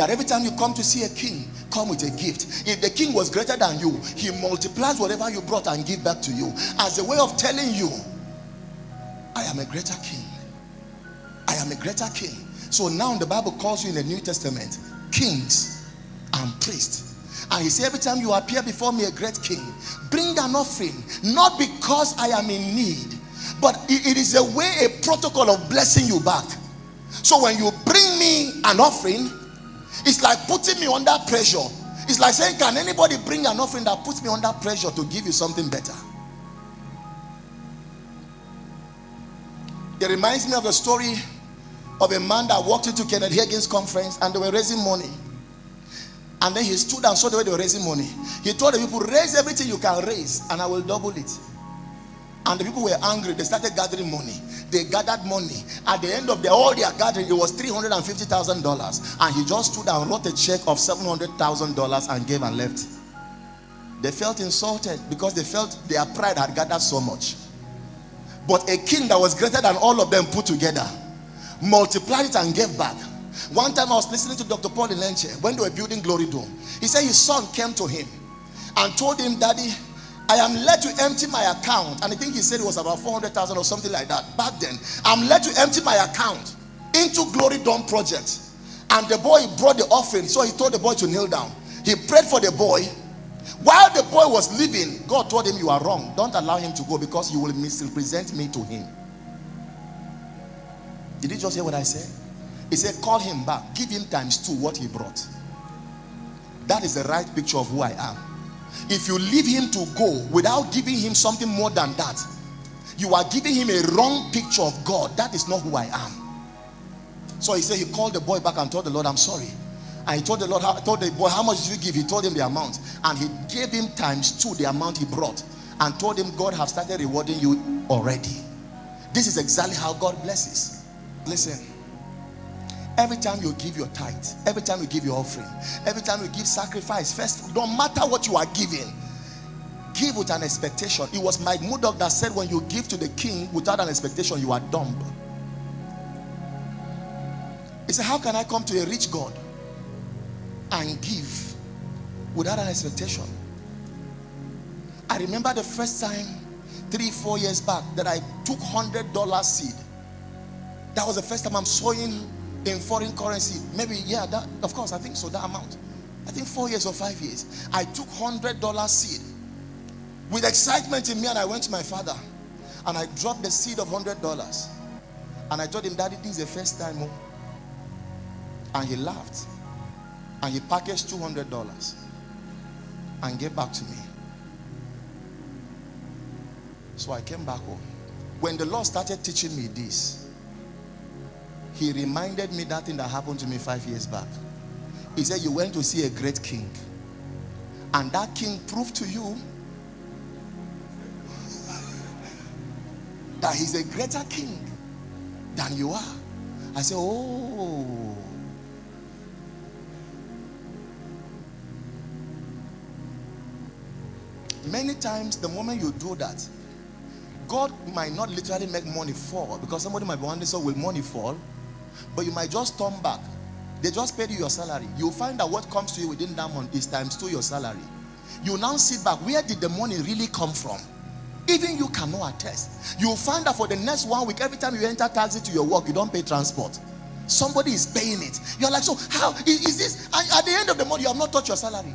that every time you come to see a king, come with a gift. If the king was greater than you, he multiplies whatever you brought and give back to you as a way of telling you, I am a greater king. I am a greater king. So now the Bible calls you in the New Testament kings and priests. And he said, every time you appear before me, a great king, bring an offering, not because I am in need, but it is a way, a protocol of blessing you back. So when you bring me an offering, it's like putting me under pressure. It's like saying, can anybody bring an offering that puts me under pressure to give you something better? It reminds me of a story of a man that walked into Kenneth Hagin's conference and they were raising money. And then he stood and saw the way they were raising money. He told the people, raise everything you can raise and I will double it. And the people were angry. They started gathering money. They gathered money. At the end of all their gathering, it was $350,000. And he just stood and wrote a check of $700,000 and gave and left. They felt insulted because they felt their pride had gathered so much. But a king that was greater than all of them put together multiplied it and gave back. One time I was listening to Dr. Paul Ilenche when they were building Glory Dome. He said his son came to him and told him, Daddy, I am led to empty my account. And I think he said it was about 400,000 or something like that back then. I'm led to empty my account into Glory Dome project. And the boy brought the offering, so he told the boy to kneel down. He prayed for the boy. While the boy was leaving, God told him, you are wrong. Don't allow him to go because you will misrepresent me to him. Did you just hear what I said? He said, call him back. Give him ×2 what he brought. That is the right picture of who I am. If you leave him to go without giving him something more than that, you are giving him a wrong picture of God. That is not who I am. So he said he called the boy back and told the Lord, I'm sorry. And he told the Lord, told the boy, how much did you give? He told him the amount. And he gave him ×2 the amount he brought. And told him, God has started rewarding you already. This is exactly how God blesses. Listen. Every time you give your tithe, every time you give your offering, every time you give sacrifice, first, no matter what you are giving, give with an expectation. It was Mike Murdoch that said, when you give to the king without an expectation, you are dumb. He said, how can I come to a rich God and give without an expectation? I remember the first time 3-4 years back that I took $100 seed. That was the first time I'm sowing in foreign currency. Maybe, yeah, that, of course, I think so, that amount. I think 4 years or 5 years. I took $100 seed with excitement in me, and I went to my father and I dropped the seed of $100. And I told him, Daddy, this is the first time. Oh. And he laughed. And he packaged $200 and gave back to me. So I came back home. When the Lord started teaching me this, he reminded me that thing that happened to me 5 years back. He said, you went to see a great king, and that king proved to you that he's a greater king than you are. I said, oh. Many times, the moment you do that, God might not literally make money fall, because somebody might be wondering, so will money fall? But you might just turn back. They just paid you your salary. You'll find that what comes to you within that month is ×2 your salary. You now sit back. Where did the money really come from? Even you cannot attest. You'll find that for the next 1 week, every time you enter taxi to your work, you don't pay transport. Somebody is paying it. You're like, so how is this? At the end of the month, you have not touched your salary.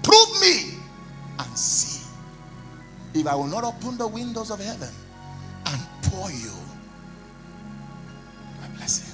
Prove me and see if I will not open the windows of heaven and pour you a blessing.